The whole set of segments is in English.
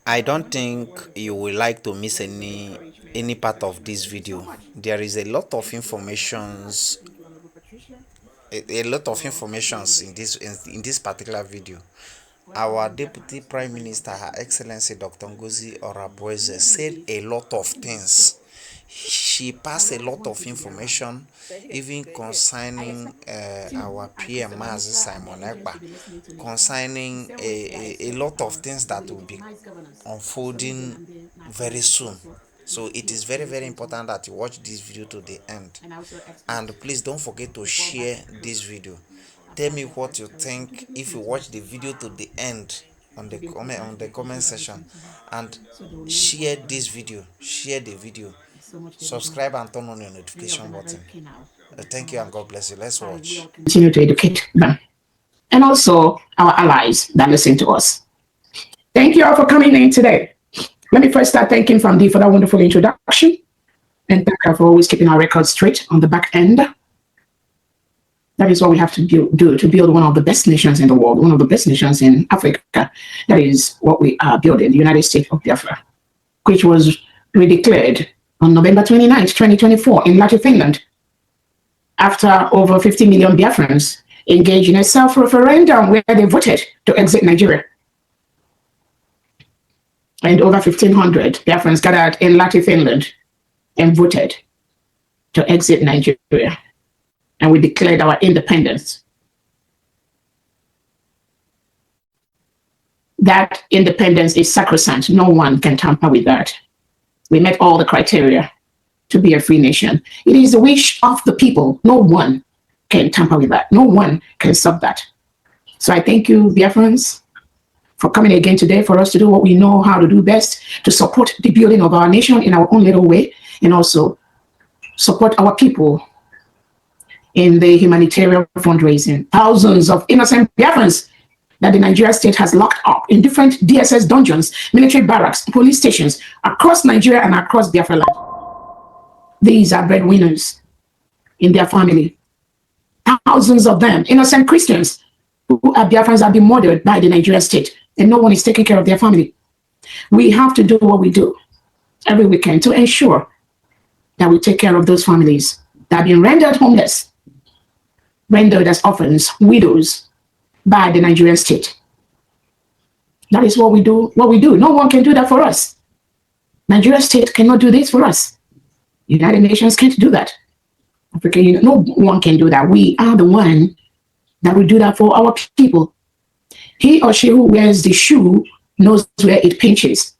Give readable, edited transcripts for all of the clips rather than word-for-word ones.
I don't think you will like to miss any part of this video. There is a lot of informations, a lot of informations in this particular video. Our Deputy Prime Minister, Her Excellency Dr. Ngozi Orabueze, said a lot of things. She passed a lot of information, even concerning our PM, Mazi Simon Epa, concerning a lot of things that will be unfolding very soon. So it is very, very important that you watch this video to the end. And please don't forget to share this video. Tell me what you think if you watch the video to the end on the comment section, and share this video, share the video, subscribe and turn on your notification button. Thank you and God bless you. Let's watch. Continue to educate them and also our allies that listen to us. Thank you all for coming in today. Let me first start thanking Famdi for that wonderful introduction, and thank her for always keeping our records straight on the back end. That is what we have to do to build one of the best nations in the world, one of the best nations in Africa. That is what we are building, the United States of Bafra, which was redeclared on November 29th, 2024 in Lahti, Finland, after over 50 million Biafrans engaged in a self-referendum where they voted to exit Nigeria. And over 1,500 Biafrans gathered in Lahti, Finland and voted to exit Nigeria. And we declared our independence. That independence is sacrosanct. No one can tamper with that. We met all the criteria to be a free nation. It is the wish of the people. No one can tamper with that. No one can stop that. So I thank you, Biafrans, for coming again today for us to do what we know how to do best, to support the building of our nation in our own little way, and also support our people in the humanitarian fundraising. Thousands of innocent Biafrans that the Nigeria state has locked up in different DSS dungeons, military barracks, police stations across Nigeria and across Biafra land. These are breadwinners in their family. Thousands of them, innocent Christians who are Biafrans, have been murdered by the Nigeria state, and no one is taking care of their family. We have to do what we do every weekend to ensure that we take care of those families that have been rendered homeless, rendered as orphans, widows by the Nigerian state. That is what we do. No one can do that for us. Nigeria state cannot do this for us. United Nations can't do that. African Union, no one can do that. We are the one that will do that for our people. He or she who wears the shoe knows where it pinches.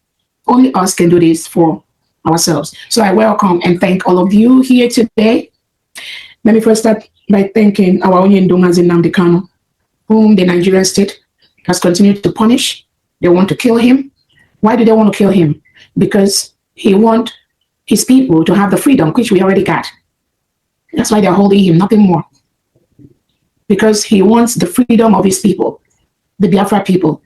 Only us can do this for ourselves. So I welcome and thank all of you here today. Let me first start by thanking our own Ndumazi Nnamdi Kanu, whom the Nigerian state has continued to punish. They want to kill him. Why do they want to kill him? Because he wants his people to have the freedom, which we already got. That's why they're holding him, nothing more. Because he wants the freedom of his people, the Biafra people.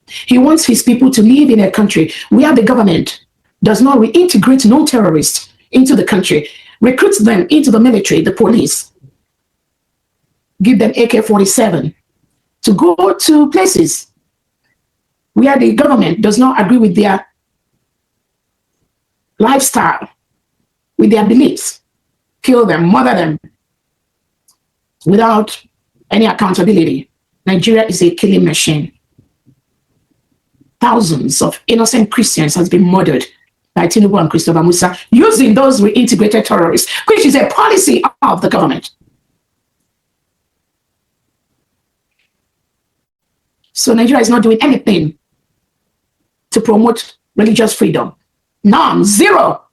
He wants his people to live in a country where the government does not reintegrate non-terrorists into the country, recruits them into the military, the police, give them AK-47 to go to places where the government does not agree with their lifestyle, with their beliefs, kill them, murder them, without any accountability. Nigeria is a killing machine. Thousands of innocent Christians has been murdered by Tinubu and Christopher Musa using those reintegrated terrorists, which is a policy of the government. So Nigeria is not doing anything to promote religious freedom. None, zero.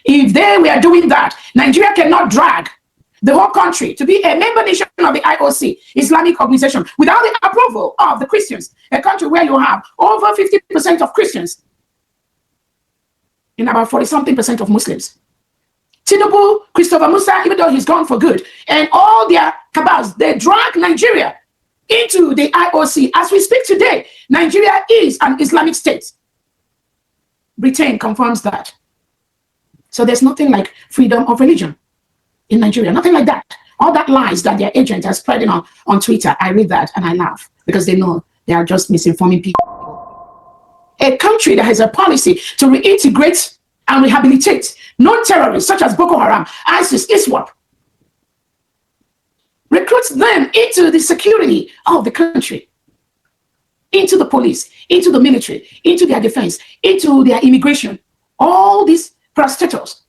If they were doing that, Nigeria cannot drag the whole country to be a member nation of the IOC, Islamic organization, without the approval of the Christians, a country where you have over 50% of Christians and about 40-something% of Muslims. Tinubu, Christopher Musa, even though he's gone for good, and all their cabals, they drag Nigeria into the IOC. As we speak today, Nigeria is an Islamic state. Britain confirms that. So there's nothing like freedom of religion in Nigeria, nothing like that. All that lies that their agents are spreading on Twitter, I read that and I laugh because they know they are just misinforming people. A country that has a policy to reintegrate and rehabilitate non-terrorists such as Boko Haram, ISIS, ISWAP, recruits them into the security of the country, into the police, into the military, into their defense, into their immigration. All these prostitutes,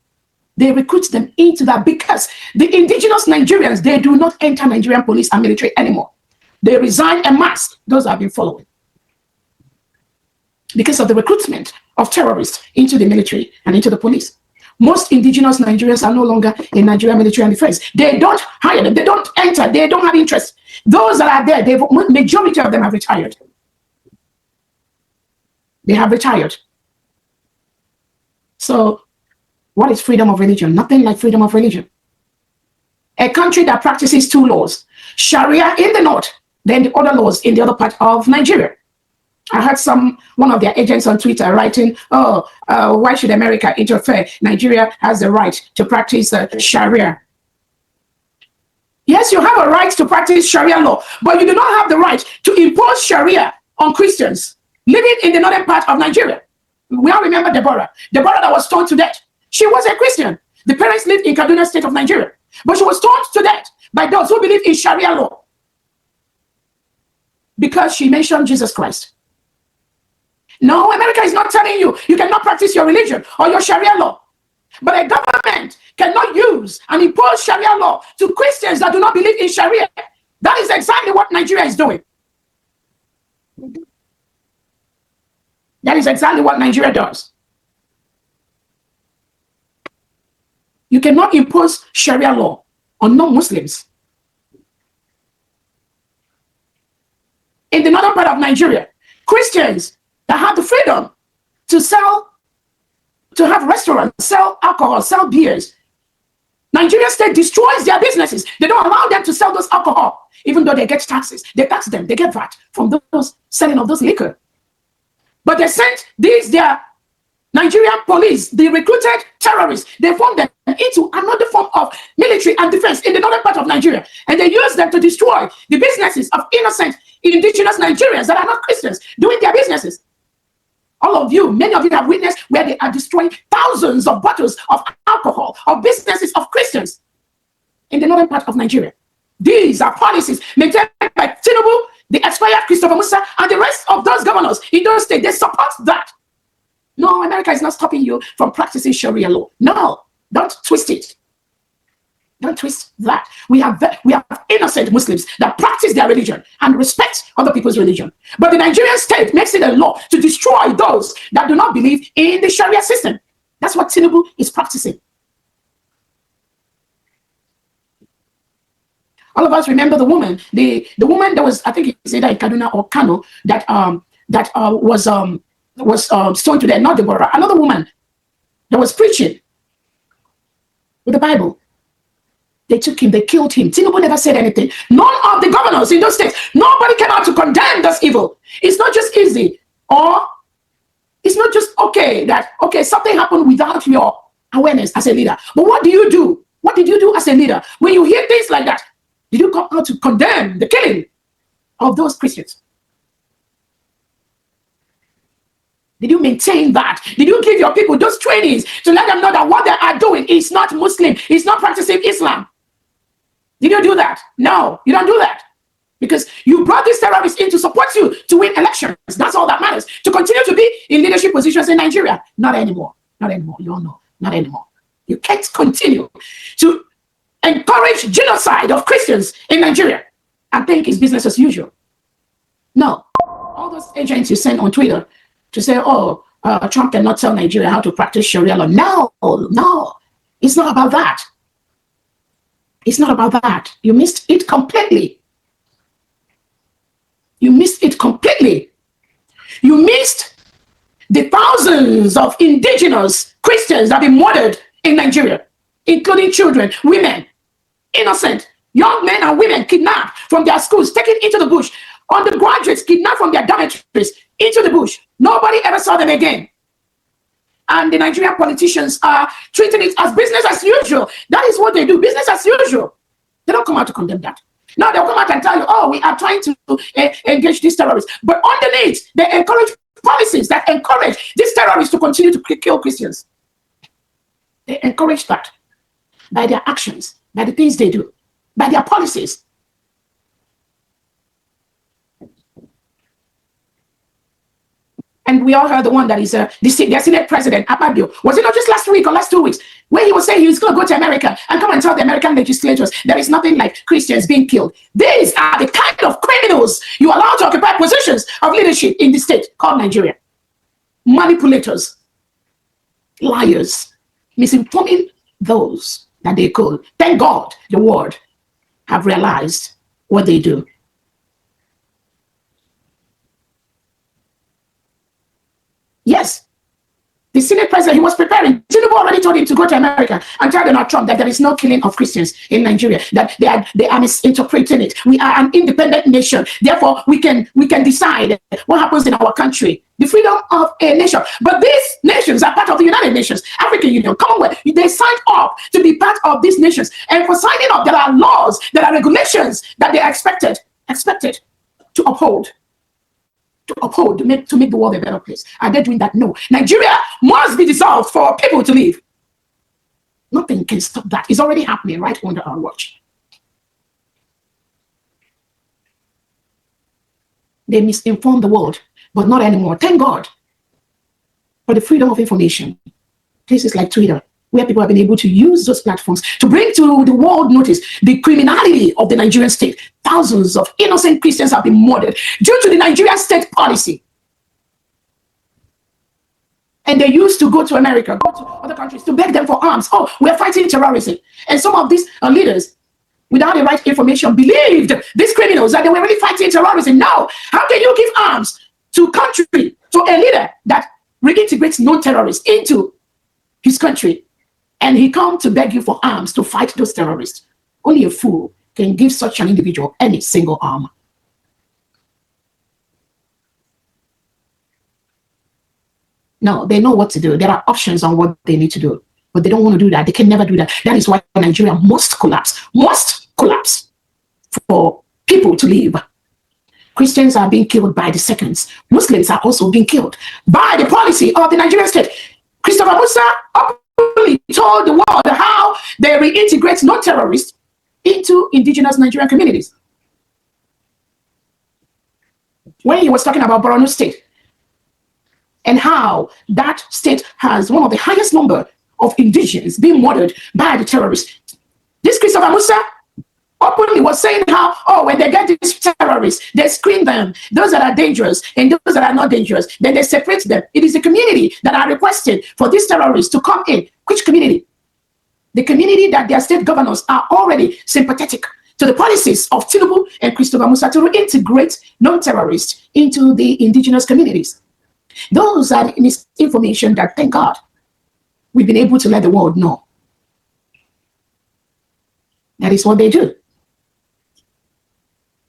they recruit them into that because the indigenous Nigerians, they do not enter Nigerian police and military anymore. They resign en masse. Those have been following because of the recruitment of terrorists into the military and into the police. Most indigenous Nigerians are no longer in Nigerian military and defense. They don't hire them. They don't enter. They don't have interest. Those that are there, the majority of them have retired. They have retired. So what is freedom of religion? Nothing like freedom of religion. A country that practices two laws, Sharia in the north, then the other laws in the other part of Nigeria. I heard one of their agents on Twitter writing, why should America interfere? Nigeria has the right to practice Sharia. Yes, you have a right to practice Sharia law, but you do not have the right to impose Sharia on Christians living in the northern part of Nigeria. We all remember Deborah that was stoned to death. She was a Christian. The parents lived in Kaduna State of Nigeria, but she was stoned to death by those who believe in Sharia law because she mentioned Jesus Christ. No, America is not telling you you cannot practice your religion or your Sharia law. But a government cannot use and impose Sharia law to Christians that do not believe in Sharia. That is exactly what Nigeria is doing. That is exactly what Nigeria does. You cannot impose Sharia law on non-Muslims. In the northern part of Nigeria, Christians that have the freedom to sell, to have restaurants, sell alcohol, sell beers. Nigeria state destroys their businesses. They don't allow them to sell those alcohol, even though they get taxes. They tax them, they get VAT from those selling of those liquor. But they sent their Nigerian police, the recruited terrorists, they formed them into another form of military and defense in the northern part of Nigeria. And they use them to destroy the businesses of innocent indigenous Nigerians that are not Christians doing their businesses. All of you, many of you have witnessed where they are destroying thousands of bottles of alcohol, of businesses of Christians in the northern part of Nigeria. These are policies maintained by Tinubu, the expired Christopher Musa, and the rest of those governors in those states. They support that. No, America is not stopping you from practicing Sharia law. No, don't twist it. Don't twist that. We have innocent Muslims that practice their religion and respect other people's religion. But the Nigerian state makes it a law to destroy those that do not believe in the Sharia system. That's what Tinubu is practicing. All of us remember the woman, the woman that was, I think it's either in Kaduna or Kano, that was stoned to death, not Deborah, another woman that was preaching with the Bible. They took him, they killed him. Tinubu never said anything. None of the governors in those states, nobody came out to condemn this evil. It's not just easy, or it's not just okay, something happened without your awareness as a leader. But what do you do? What did you do as a leader? When you hear things like that, did you come out to condemn the killing of those Christians? Did you maintain that? Did you give your people those trainings to let them know that what they are doing is not Muslim, it's not practicing Islam? Did you do that? No, you don't do that. Because you brought these terrorists in to support you to win elections. That's all that matters. To continue to be in leadership positions in Nigeria. Not anymore. Not anymore. You all know. Not anymore. You can't continue to encourage genocide of Christians in Nigeria and think it's business as usual. No. All those agents you send on Twitter to say, Trump cannot tell Nigeria how to practice Sharia law. No. It's not about that. It's not about that. You missed it completely. You missed it completely. You missed the thousands of indigenous Christians that have been murdered in Nigeria, including children, women, innocent, young men and women kidnapped from their schools, taken into the bush, undergraduates kidnapped from their dormitories into the bush. Nobody ever saw them again. And the Nigerian politicians are treating it as business as usual. That is what they do, business as usual. They don't come out to condemn that. Now they'll come out and tell you, we are trying to engage these terrorists. But underneath, they encourage policies that encourage these terrorists to continue to kill Christians. They encourage that by their actions, by the things they do, by their policies. And we all heard the one that is the Senate President, Akpabio. Was it not just last week or last 2 weeks, where he was saying he was going to go to America and come and tell the American legislators there is nothing like Christians being killed. These are the kind of criminals you allow to occupy positions of leadership in the state called Nigeria. Manipulators, liars, misinforming those that they could. Thank God the world have realized what they do. Yes, the Senate president, he was preparing. Tinubu already told him to go to America and tell Donald Trump that there is no killing of Christians in Nigeria, that they are misinterpreting it. We are an independent nation. Therefore, we can decide what happens in our country. The freedom of a nation. But these nations are part of the United Nations, African Union, Commonwealth. They signed up to be part of these nations. And for signing up, there are laws, there are regulations that they are expected to uphold. To make the world a better place. Are they doing that? No. Nigeria must be dissolved for people to live. Nothing can stop that. It's already happening right under our watch. They misinform the world, but not anymore. Thank God for the freedom of information. Places like Twitter, where people have been able to use those platforms to bring to the world notice the criminality of the Nigerian state. Thousands of innocent Christians have been murdered due to the Nigerian state policy. And they used to go to America, go to other countries to beg them for arms. Oh, we're fighting terrorism. And some of these leaders, without the right information, believed these criminals that they were really fighting terrorism. Now, how can you give arms to country, to a leader that reintegrates non-terrorists into his country? And he come to beg you for arms to fight those terrorists. Only a fool can give such an individual any single arm. No, they know what to do. There are options on what they need to do, but they don't want to do that. They can never do that. That is why Nigeria must collapse for people to live. Christians are being killed by the seconds. Muslims are also being killed by the policy of the Nigerian state. Christopher Musa told the world how they reintegrate non-terrorists into indigenous Nigerian communities. When he was talking about Borno State and how that state has one of the highest number of indigenes being murdered by the terrorists, this Christopher Musa openly was saying how, when they get these terrorists, they screen them, those that are dangerous and those that are not dangerous, then they separate them. It is the community that are requesting for these terrorists to come in. Which community? The community that their state governors are already sympathetic to the policies of Tinubu and Christopher Musa to reintegrate non-terrorists into the indigenous communities. Those are the misinformation that, thank God, we've been able to let the world know. That is what they do.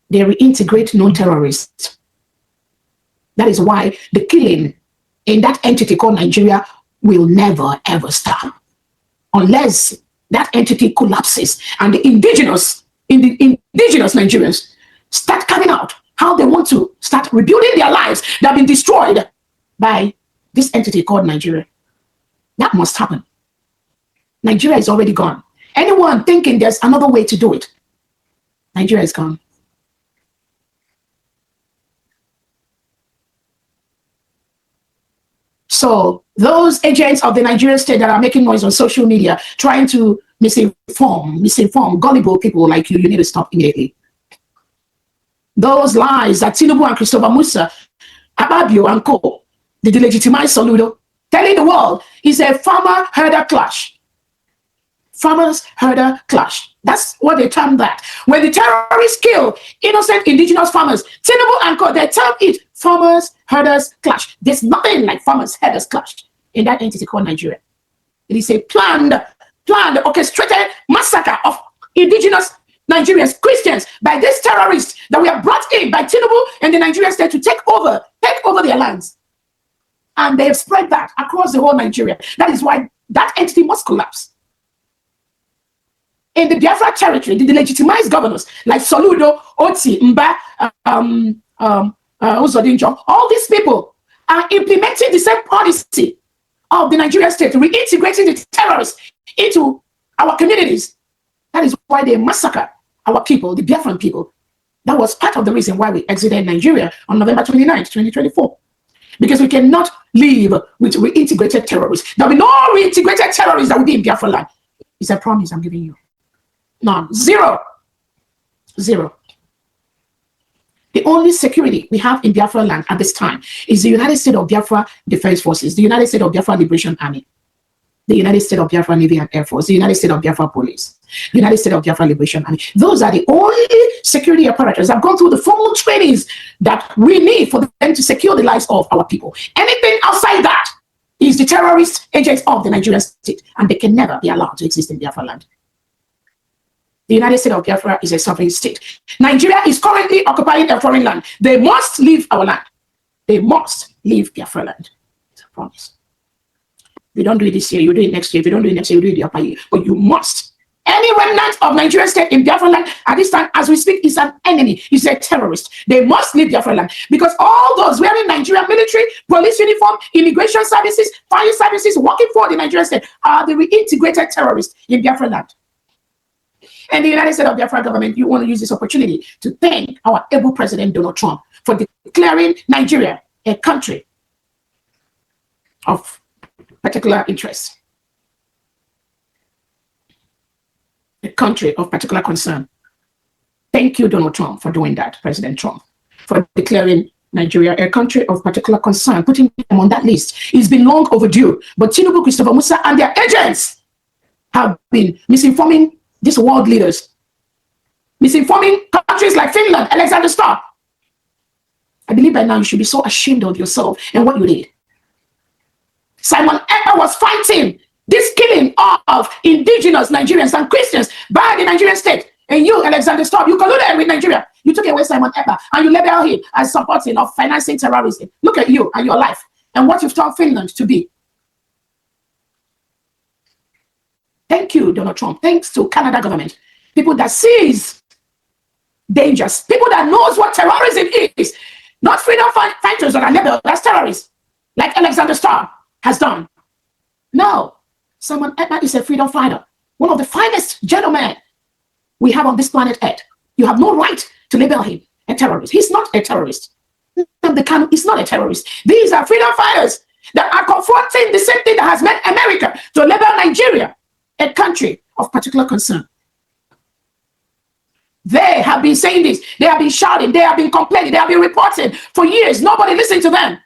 They reintegrate non-terrorists. That is why the killing in that entity called Nigeria will never, ever stop. Unless that entity collapses and the indigenous Nigerians start coming out how they want to start rebuilding their lives that have been destroyed by this entity called Nigeria. That must happen. Nigeria is already gone. Anyone thinking there's another way to do it, Nigeria is gone. So those agents of the Nigerian state that are making noise on social media, trying to misinform gullible people like you need to stop immediately. Those lies that Tinubu and Christopher Musa, Akpabio and co, the delegitimized Soludo, telling the world is a farmer-herder clash. Farmers-herder clash. That's what they term that. When the terrorists kill innocent indigenous farmers, Tinubu and co, they term it farmers-herders clash. There's nothing like farmers-herders clash in that entity called Nigeria. It is a planned, orchestrated massacre of indigenous Nigerians, Christians, by these terrorists that we have brought in by Tinubu and the Nigerian state to take over their lands. And they have spread that across the whole Nigeria. That is why that entity must collapse. In the Bafra territory, the legitimized governors like Soludo, Oti, Mba, Uzodinjo, all these people are implementing the same policy of the Nigerian state, reintegrating the terrorists into our communities. That is why they massacre our people, the Biafran people. That was part of the reason why we exited Nigeria on November 29th, 2024. Because we cannot live with reintegrated terrorists. There will be no reintegrated terrorists that will be in Biafra land. It's a promise I'm giving you. None. Zero. Zero. The only security we have in Biafra land at this time is the United States of Biafra Defense Forces, the United States of Biafra Liberation Army, the United States of Biafra Navy and Air Force, the United States of Biafra Police, the United States of Biafra Liberation Army. Those are the only security apparatus that have gone through the formal trainings that we need for them to secure the lives of our people. Anything outside that is the terrorist agents of the Nigerian state, and they can never be allowed to exist in Biafra land. The United States of Biafra is a sovereign state. Nigeria is currently occupying a foreign land. They must leave our land. They must leave Biafra land. It's a promise. If you don't do it this year, you do it next year. If you don't do it next year, you do it the upper year. But you must. Any remnant of Nigerian state in Biafra land at this time, as we speak, is an enemy. Is a terrorist. They must leave Biafra land because all those wearing Nigerian military, police uniform, immigration services, fire services, working for the Nigerian state are the reintegrated terrorists in Biafra land. And the United States of Biafra government, you want to use this opportunity to thank our able President Donald Trump for declaring Nigeria a country of particular interest, a country of particular concern. Thank you, Donald Trump, for doing that, President Trump, for declaring Nigeria a country of particular concern, putting them on that list. It's been long overdue, but Tinubu, Christopher Musa, and their agents have been misinforming these world leaders, misinforming countries like Finland, Alexander Starr. I believe by now you should be so ashamed of yourself and what you did. Simon Epa was fighting this killing of indigenous Nigerians and Christians by the Nigerian state. And you, Alexander Starr, you colluded with Nigeria. You took away Simon Epa and you label him as supporting or financing terrorism. Look at you and your life and what you've taught Finland to be. Thank you, Donald Trump. Thanks to Canada government. People that sees dangers. People that knows what terrorism is. Not freedom fighters that are labeled as terrorists, like Alexander Starr has done. No. Simon Epa is a freedom fighter. One of the finest gentlemen we have on this planet Earth. You have no right to label him a terrorist. He's not a terrorist. The Kanu is not a terrorist. These are freedom fighters that are confronting the same thing that has made America to label Nigeria a country of particular concern. They have been saying this. They have been shouting. They have been complaining. They have been reporting for years. Nobody listened to them.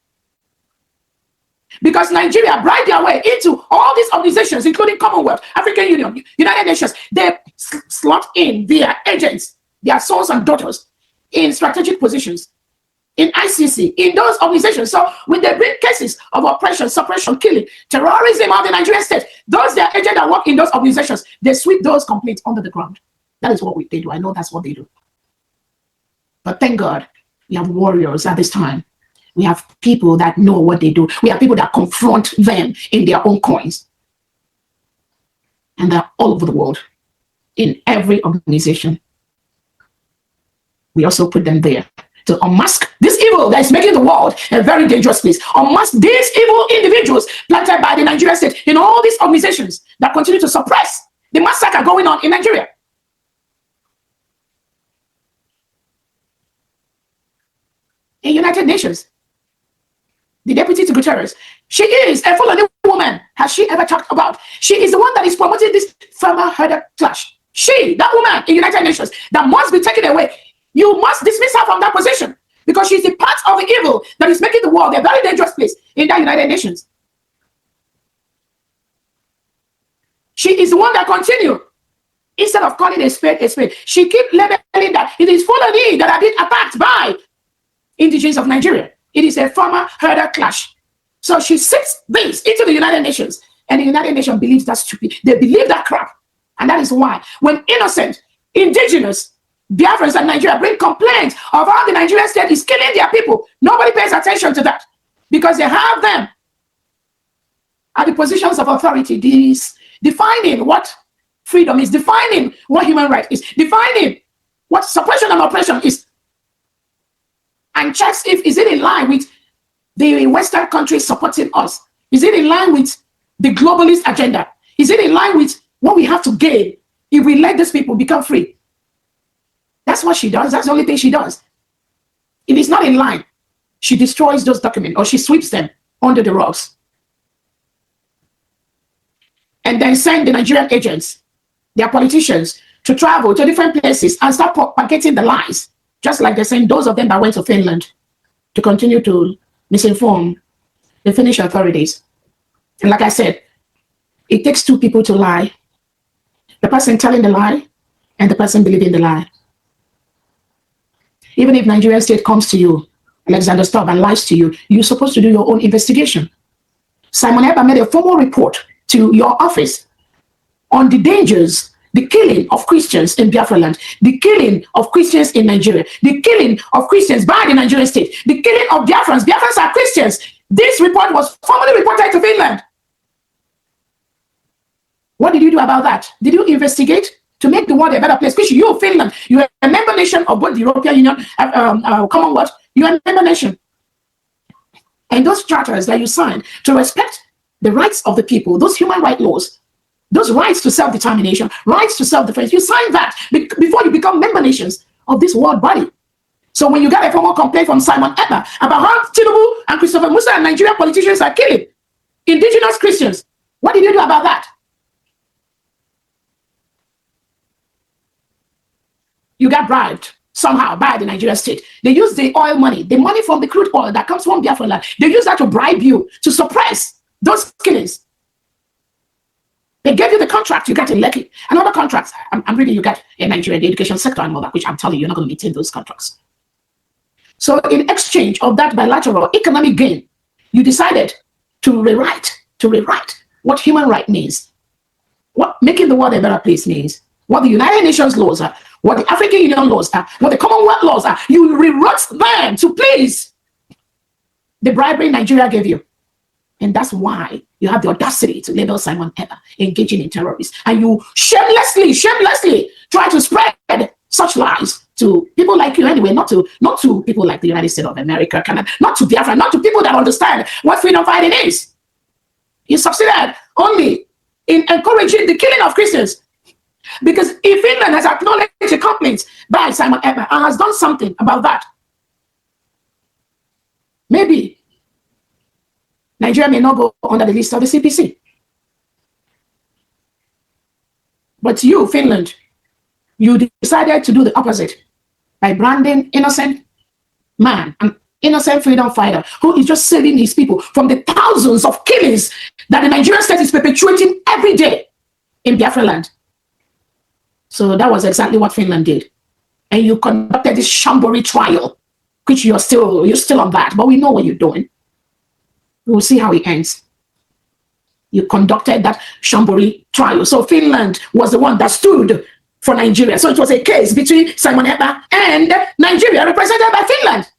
Because Nigeria bribed their way into all these organizations, including Commonwealth, African Union, United Nations. They slot in their agents, their sons and daughters, in strategic positions, in ICC, in those organizations. So when they bring cases of oppression, suppression, killing, terrorism of the Nigerian state, those their agents that work in those organizations, they sweep those complaints under the ground. That is what they do. I know that's what they do. But thank God, we have warriors at this time. We have people that know what they do. We have people that confront them in their own coins. And they're all over the world, in every organization. We also put them there to unmask this evil that is making the world a very dangerous place. Unmask these evil individuals planted by the Nigerian state in all these organizations that continue to suppress the massacre going on in Nigeria. In United Nations, the deputy to Guterres, she is a Fulani woman. Has she ever talked about? She is the one that is promoting this farmer-herder clash. She, that woman in United Nations, that must be taken away. You must dismiss her from that position because she's the part of the evil that is making the world a very dangerous place in that United Nations. She is the one that continue. Instead of calling a spade, she keep labeling that it is Fulani that are being attacked by indigenous of Nigeria. It is a farmer-herder clash. So she sets this into the United Nations, and the United Nations believes that's stupid. They believe that crap. And that is why when innocent, indigenous Biafrans and Nigeria bring complaints of how the Nigerian state is killing their people, nobody pays attention to that because they have them at the positions of authority. This defining what freedom is, defining what human right is, defining what suppression and oppression is, and checks if is it in line with the Western countries supporting us? Is it in line with the globalist agenda? Is it in line with what we have to gain if we let these people become free? That's what she does. That's the only thing she does. If it's not in line, she destroys those documents or she sweeps them under the rugs. And then send the Nigerian agents, their politicians, to travel to different places and start propagating the lies. Just like they're saying those of them that went to Finland to continue to misinform the Finnish authorities. And like I said, it takes two people to lie. The person telling the lie and the person believing the lie. Even if Nigerian state comes to you, Alexander Stubb, and lies to you, you're supposed to do your own investigation. Simon Epa made a formal report to your office on the dangers, the killing of Christians in Bafra land, the killing of Christians in Nigeria, the killing of Christians by the Nigerian state, the killing of Biafrans. Biafrans are Christians. This report was formally reported to Finland. What did you do about that? Did you investigate to make the world a better place? Which you, Finland, you are a member nation of both the European Union, Commonwealth, you are a member nation. And those charters that you signed to respect the rights of the people, those human rights laws, those rights to self-determination, rights to self-defense, you sign that before you become member nations of this world body. So when you get a formal complaint from Simon Epa about how Tinubu and Christopher Musa and Nigerian politicians are killing indigenous Christians, what did you do about that? You got bribed somehow by the Nigerian state. They use the oil money, the money from the crude oil that comes from Biafra land. They use that to bribe you to suppress those killings. They gave you the contract you got in Lekki. And other contracts, I'm reading you got in Nigeria, the education sector and all that, which I'm telling you, you're not going to maintain those contracts. So in exchange of that bilateral economic gain, you decided to rewrite what human right means, what making the world a better place means, what the United Nations laws are, what the African Union laws are, what the Commonwealth laws are. You rewrote them to please the bribery Nigeria gave you. And that's why you have the audacity to label Simon Epa engaging in terrorism. And you shamelessly try to spread such lies to people like you anyway, not to people like the United States of America, Canada, not to Biafra, not to people that understand what freedom fighting is. You succeeded only in encouraging the killing of Christians. Because if Finland has acknowledged the complaints by Simon Epa and has done something about that, maybe Nigeria may not go under the list of the CPC. But you, Finland, you decided to do the opposite by branding innocent man, an innocent freedom fighter who is just saving his people from the thousands of killings that the Nigerian state is perpetuating every day in Biafra land. So that was exactly what Finland did. And you conducted this Shambori trial, which you're still on that, but we know what you're doing. We'll see how it ends. You conducted that Shambori trial. So Finland was the one that stood for Nigeria. So it was a case between Simon Epa and Nigeria, represented by Finland.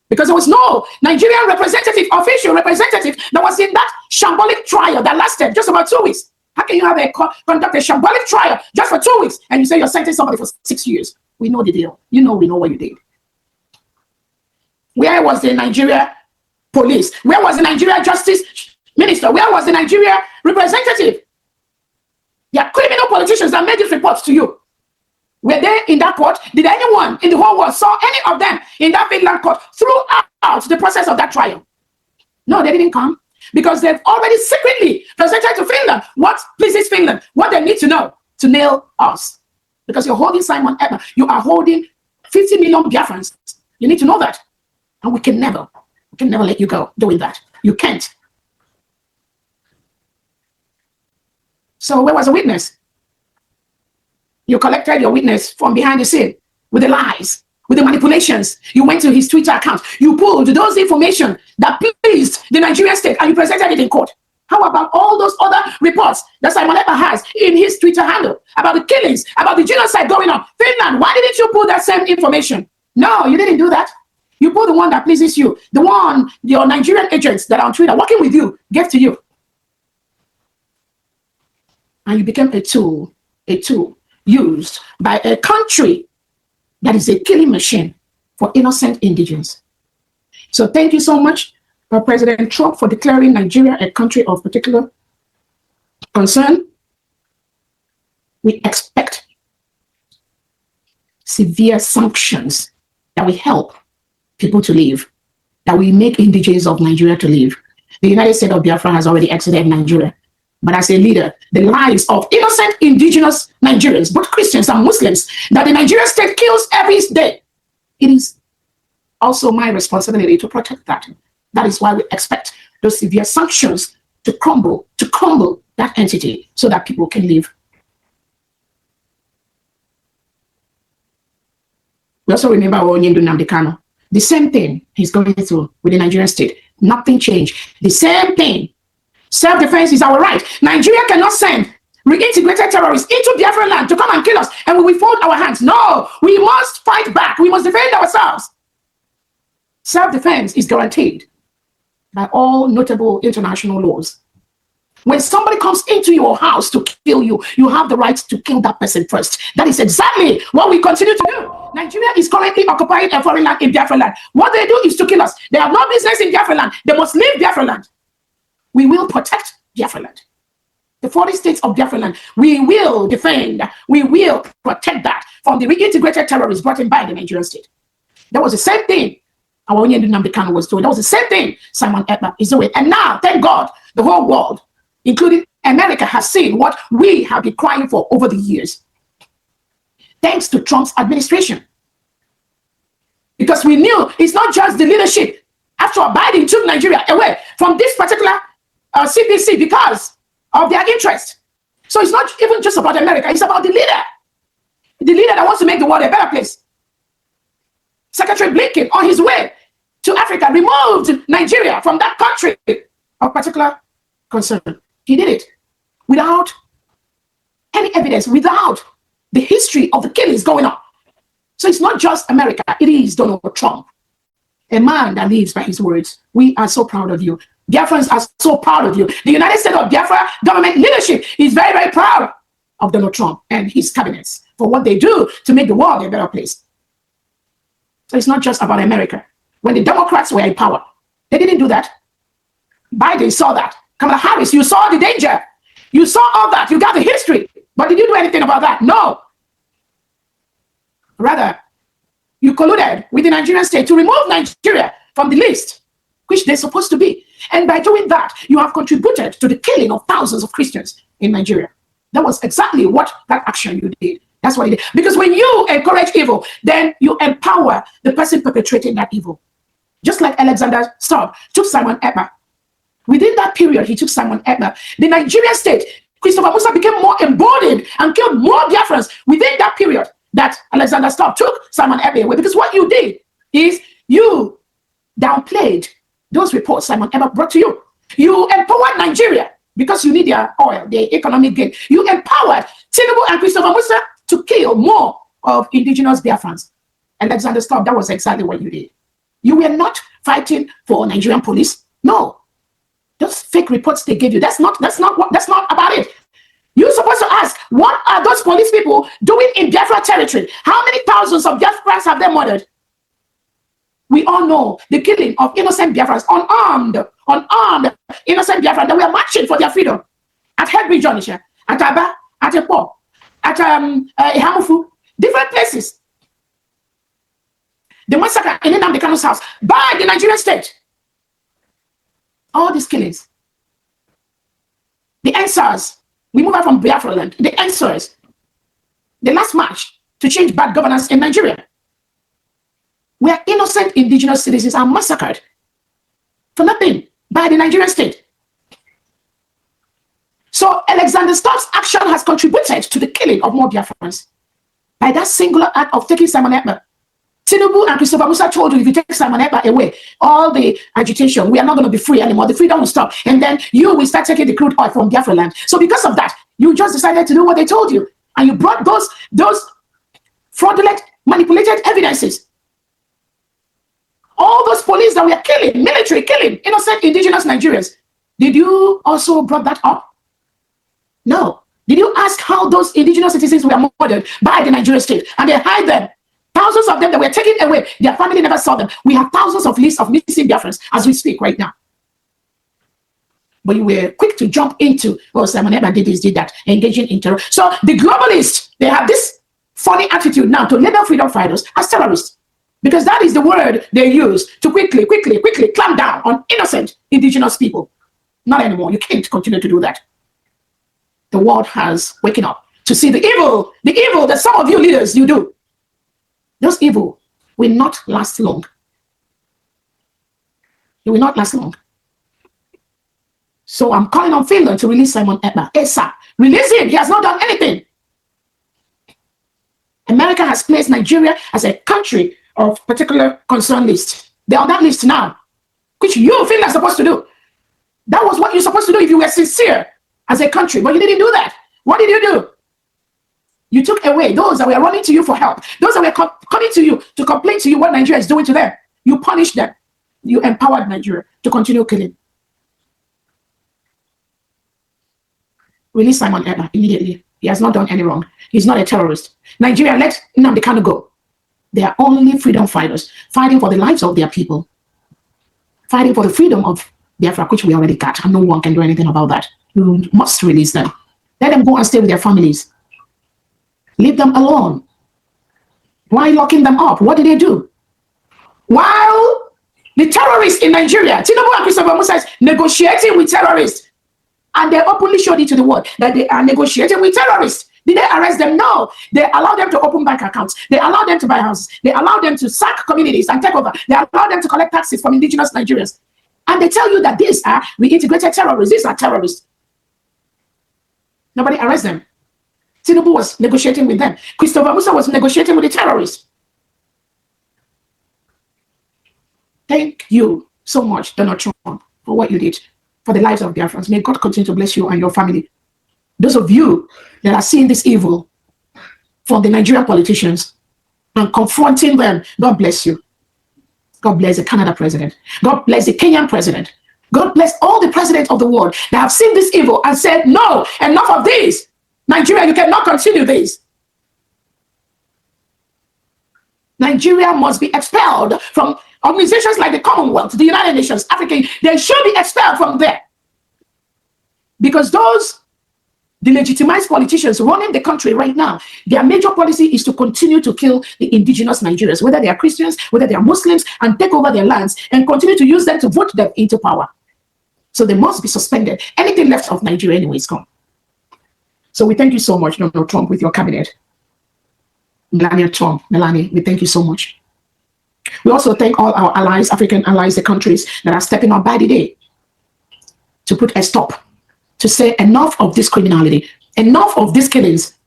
Because there was no Nigerian representative, official representative, that was in that shambolic trial that lasted just about 2 weeks. How can you have conduct a shambolic trial just for 2 weeks and you say you're sentencing somebody for 6 years? We know the deal. We know what you did. Where was the Nigeria police? Where was the Nigeria justice minister? Where was the Nigeria representative? There are criminal politicians that made these reports to you. Were they in that court? Did anyone in the whole world saw any of them in that Finland court throughout the process of that trial? No, they didn't come because they've already secretly presented to Finland what pleases Finland, what they need to know to nail us. Because you're holding Simon Epa, you are holding 50 million Biafrans. You need to know that. And we can never let you go doing that. You can't. So where was the witness? You collected your witness from behind the scene with the lies, with the manipulations. You went to his Twitter account. You pulled those information that pleased the Nigerian state and you presented it in court. How about all those other reports that Simon Epa has in his Twitter handle about the killings, about the genocide going on? Finland, why didn't you pull that same information? No, you didn't do that. You pull the one that pleases you, the one your Nigerian agents that are on Twitter working with you gave to you. And you became a tool used by a country that is a killing machine for innocent indigents. So thank you so much President Trump for declaring Nigeria a country of particular concern, we expect severe sanctions that will help people to live, that will make indigenous of Nigeria to live. The United States of Biafra has already exited Nigeria. But as a leader, the lives of innocent indigenous Nigerians, both Christians and Muslims, that the Nigerian state kills every day, it is also my responsibility to protect that. That is why we expect those severe sanctions to crumble that entity so that people can live. We also remember Onyendu Namdekano. The same thing he's going through with the Nigerian state. Nothing changed. The same thing. Self-defense is our right. Nigeria cannot send reintegrated terrorists into Biafra land to come and kill us, and we will fold our hands. No, we must fight back. We must defend ourselves. Self-defense is guaranteed by all notable international laws. When somebody comes into your house to kill you, you have the right to kill that person first. That is exactly what we continue to do. Nigeria is currently occupying a foreign land in Biafra land. What they do is to kill us. They have no business in Biafra land. They must leave Biafra land. We will protect Biafra land. The 40 states of Biafra land, we will defend, we will protect that from the reintegrated terrorists brought in by the Nigerian state. That was the same thing our Onyendu Namdekano was doing. That was the same thing Simon Epa is doing. And now, thank God, the whole world, including America, has seen what we have been crying for over the years. Thanks to Trump's administration. Because we knew it's not just the leadership. After Biden took Nigeria away from this particular CPC because of their interest. So it's not even just about America, it's about the leader that wants to make the world a better place. Secretary Blinken, on his way to Africa, removed Nigeria from that country of particular concern. He did it without any evidence, without the history of the killings going on. So it's not just America, it is Donald Trump, a man that lives by his words. We are so proud of you. Biafrans are so proud of you. The United States of Biafra government leadership is very, very proud of Donald Trump and his cabinets for what they do to make the world a better place. So it's not just about America. When the Democrats were in power, they didn't do that. Biden saw that. Kamala Harris, you saw the danger. You saw all that. You got the history. But did you do anything about that? No. Rather, you colluded with the Nigerian state to remove Nigeria from the list, which they're supposed to be. And by doing that, you have contributed to the killing of thousands of Christians in Nigeria. That was exactly what that action you did. That's what it did. Because when you encourage evil, then you empower the person perpetrating that evil. Just like Alexander Stubb took Simon Epa. Within that period, he took Simon Epa. The Nigerian state, Christopher Musa, became more emboldened and killed more Biafrans within that period that Alexander Stubb took Simon Epa away. Because what you did is you downplayed those reports Simon Epa brought to you. You empowered Nigeria because you need their oil, their economic gain. You empowered Tinubu and Christopher Musa to kill more of indigenous Biafrans. Alexander Stubb, that was exactly what you did. You were not fighting for Nigerian police. No. Those fake reports they gave you, that's not about it. You're supposed to ask, what are those police people doing in Biafra territory? How many thousands of Biafrans have they murdered? We all know the killing of innocent Biafrans, unarmed innocent Biafrans that were marching for their freedom at Henry Jonisha, at Aba, at Epo, at Ihamufu, different places. The massacre in Nnamdi Kanu's house by the Nigerian state. All these killings. The answers. We move out from Biafra land. The answers. The last march to change bad governance in Nigeria, where innocent indigenous citizens are massacred for nothing by the Nigerian state. So Alexander Stubb's action has contributed to the killing of more Biafrans by that singular act of taking Simon Epa. Tinubu and Christopher Musa told you, if you take Simon Epa away, all the agitation, we are not going to be free anymore. The freedom will stop. And then you will start taking the crude oil from Biafra land. So because of that, you just decided to do what they told you. And you brought those fraudulent, manipulated evidences. All those police that were killing, military killing, innocent indigenous Nigerians. Did you also brought that up? No. Did you ask how those indigenous citizens were murdered by the Nigerian state? And they hide them. Thousands of them that were taken away, their family never saw them. We have thousands of lists of missing Biafrans as we speak right now. But you were quick to jump into, oh, Simon Epa did this, did that, engaging in terror. So the globalists, they have this funny attitude now to label freedom fighters as terrorists, because that is the word they use to quickly clamp down on innocent indigenous people. Not anymore. You can't continue to do that. The world has waken up to see the evil that some of you leaders, you do. Those evil will not last long. It will not last long. So I'm calling on Finland to release Simon Epa ASAP. Release him. He has not done anything. America has placed Nigeria as a country of particular concern list. They're on that list now, which you, Finland, are supposed to do. That was what you're supposed to do if you were sincere as a country, but you didn't do that. What did you do? You took away those that were running to you for help, those that were coming to you to complain to you what Nigeria is doing to them. You punished them. You empowered Nigeria to continue killing. Release Simon Epa immediately. He has not done any wrong. He's not a terrorist. Nigeria, let Nnamdi Kanu go. They are only freedom fighters fighting for the lives of their people, fighting for the freedom of Bafra, which we already got, and no one can do anything about that. You must release them. Let them go and stay with their families. Leave them alone. Why locking them up? What did they do? While the terrorists in Nigeria, Tinubu and Christopher Musa is negotiating with terrorists, and they openly showed it to the world that they are negotiating with terrorists. Did they arrest them? No. They allow them to open bank accounts. They allow them to buy houses. They allow them to sack communities and take over. They allow them to collect taxes from indigenous Nigerians. And they tell you that these are reintegrated terrorists. These are terrorists. Nobody arrests them. Tinubu was negotiating with them. Christopher Musa was negotiating with the terrorists. Thank you so much, Donald Trump, for what you did for the lives of Biafrans. May God continue to bless you and your family. Those of you that are seeing this evil from the Nigerian politicians and confronting them, God bless you. God bless the Canada president. God bless the Kenyan president. God bless all the presidents of the world that have seen this evil and said, no, enough of this. Nigeria, you cannot continue this. Nigeria must be expelled from organizations like the Commonwealth, the United Nations, Africa. They should be expelled from there. Because those delegitimized politicians running the country right now, their major policy is to continue to kill the indigenous Nigerians, whether they are Christians, whether they are Muslims, and take over their lands and continue to use them to vote them into power. So they must be suspended. Anything left of Nigeria anyway is gone. So we thank you so much, Donald Trump, with your cabinet. Melania, we thank you so much. We also thank all our allies, African allies, the countries that are stepping up by the day to put a stop, to say enough of this criminality, enough of these killings.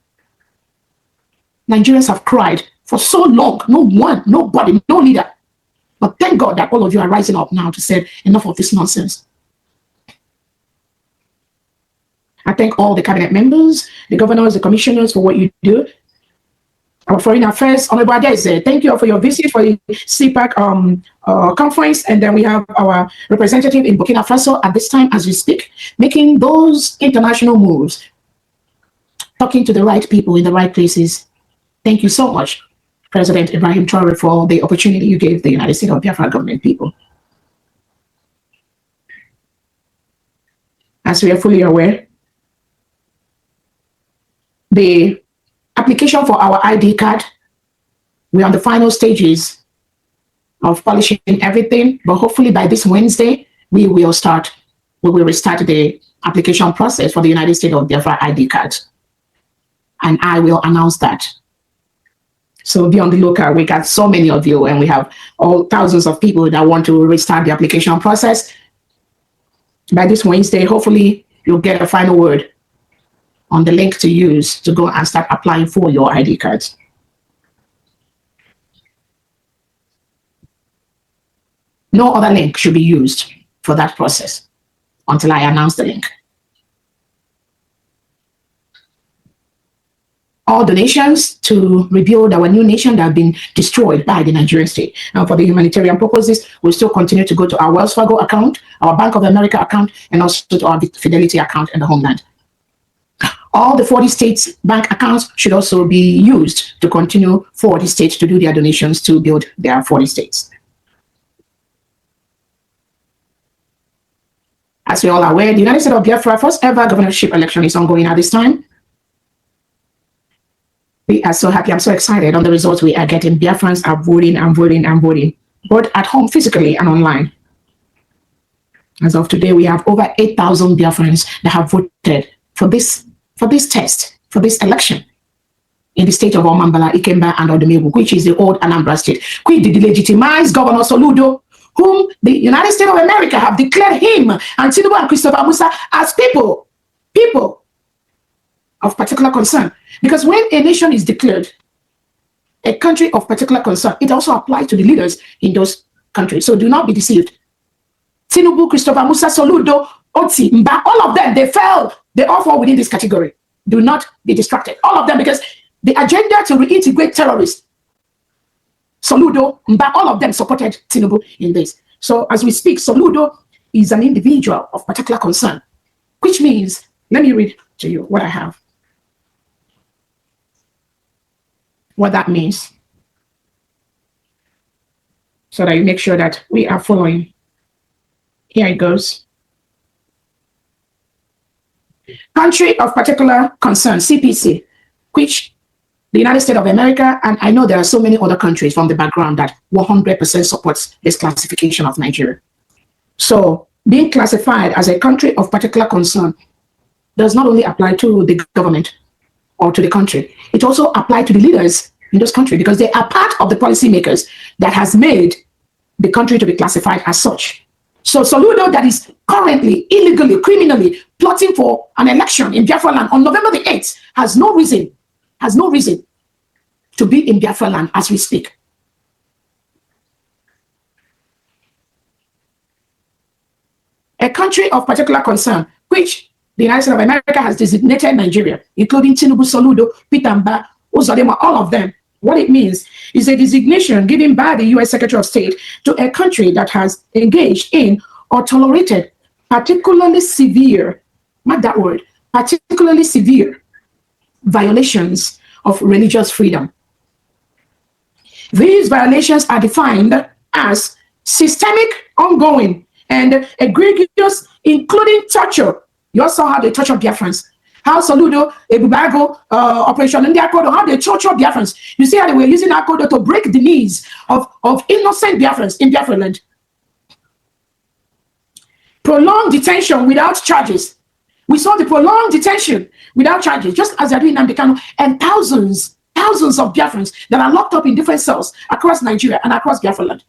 Nigerians have cried for so long, no one, nobody, no leader. But thank God that all of you are rising up now to say enough of this nonsense. I thank all the cabinet members, the governors, the commissioners for what you do. Our Foreign Affairs, Honorable Adese, thank you for your visit for the CPAC conference. And then we have our representative in Burkina Faso at this time as we speak, making those international moves, talking to the right people in the right places. Thank you so much, President Ibrahim Traore, for the opportunity you gave the United States of Biafra government people. As we are fully aware, the application for our ID card, we're on the final stages of polishing everything, but hopefully by this Wednesday, we will restart the application process for the United States of Biafra ID card. And I will announce that. So be on the lookout. We got so many of you, and we have all thousands of people that want to restart the application process. By this Wednesday, hopefully you'll get a final word on the link to use to go and start applying for your ID cards. No other link should be used for that process until I announce the link. All donations to rebuild our new nation that have been destroyed by the Nigerian state. And for the humanitarian purposes, we'll still continue to go to our Wells Fargo account, our Bank of America account, and also to our Fidelity account in the homeland. All the 40 states' bank accounts should also be used to continue for the states to do their donations to build their 40 states. As we all are aware, the United States of Biafra first ever governorship election is ongoing at this time. We are so happy. I'm so excited on the results we are getting. Biafrans are voting and voting and voting, both at home physically and online. As of today, we have over 8,000 Biafrans that have voted for this test, for this election in the state of Omambala, Ikemba, and Odumegwu, which is the old Anambra state, which the legitimized Governor Soludo, whom the United States of America have declared him and Tinubu and Christopher Musa as people of particular concern. Because when a nation is declared a country of particular concern, it also applies to the leaders in those countries. So do not be deceived. Tinubu, Christopher Musa, Soludo, Otsi, Mba, all of them, they all fall within this category. Do not be distracted. All of them, because the agenda to reintegrate terrorists, Soludo, Mba, all of them supported Tinubu in this. So as we speak, Soludo is an individual of particular concern, which means, let me read to you what I have. What that means, so that you make sure that we are following. Here it goes. Country of particular concern, CPC, which the United States of America, and I know there are so many other countries from the background that 100% supports this classification of Nigeria. So being classified as a country of particular concern does not only apply to the government or to the country, it also applies to the leaders in those countries, because they are part of the policymakers that has made the country to be classified as such. So Soludo, that is currently illegally, criminally plotting for an election in Biafra land on November the 8th, has no reason to be in Biafra land as we speak. A country of particular concern, which the United States of America has designated Nigeria, including Tinubu, Soludo, Peter Mba, Uzodimma, all of them. What it means is a designation given by the U.S. Secretary of State to a country that has engaged in or tolerated particularly severe, mark that word, particularly severe violations of religious freedom. These violations are defined as systemic, ongoing, and egregious, including torture. You also have the torture of Biafrans. How Soludo, Ebubago, Operation Ndiakodo, how they torture Biafrans. You see how they were using Akodo to break the knees of innocent Biafrans in Biafra land. Prolonged detention without charges. We saw the prolonged detention without charges, just as they're doing in Namano, and thousands of Biafrans that are locked up in different cells across Nigeria and across Biafra land.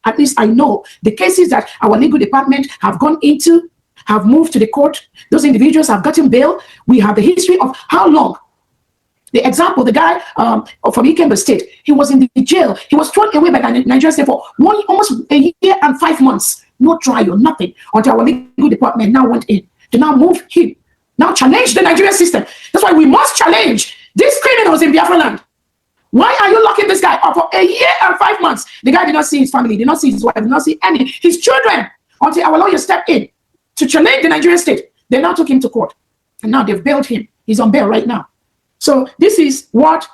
At least I know the cases that our legal department have gone into, have moved to the court. Those individuals have gotten bail. We have the history of how long. The example, the guy from Ikemba State, he was in the jail. He was thrown away by the Nigerian state for almost a year and 5 months. No trial, nothing, until our legal department now went in to now move him, now challenge the Nigerian system. That's why we must challenge these criminals in Biafra land. Why are you locking this guy up for a year and 5 months? The guy did not see his family, did not see his wife, did not see his children, until our lawyers stepped in to challenge the Nigerian state. They now took him to court, and now they've bailed him. He's on bail right now. So this is what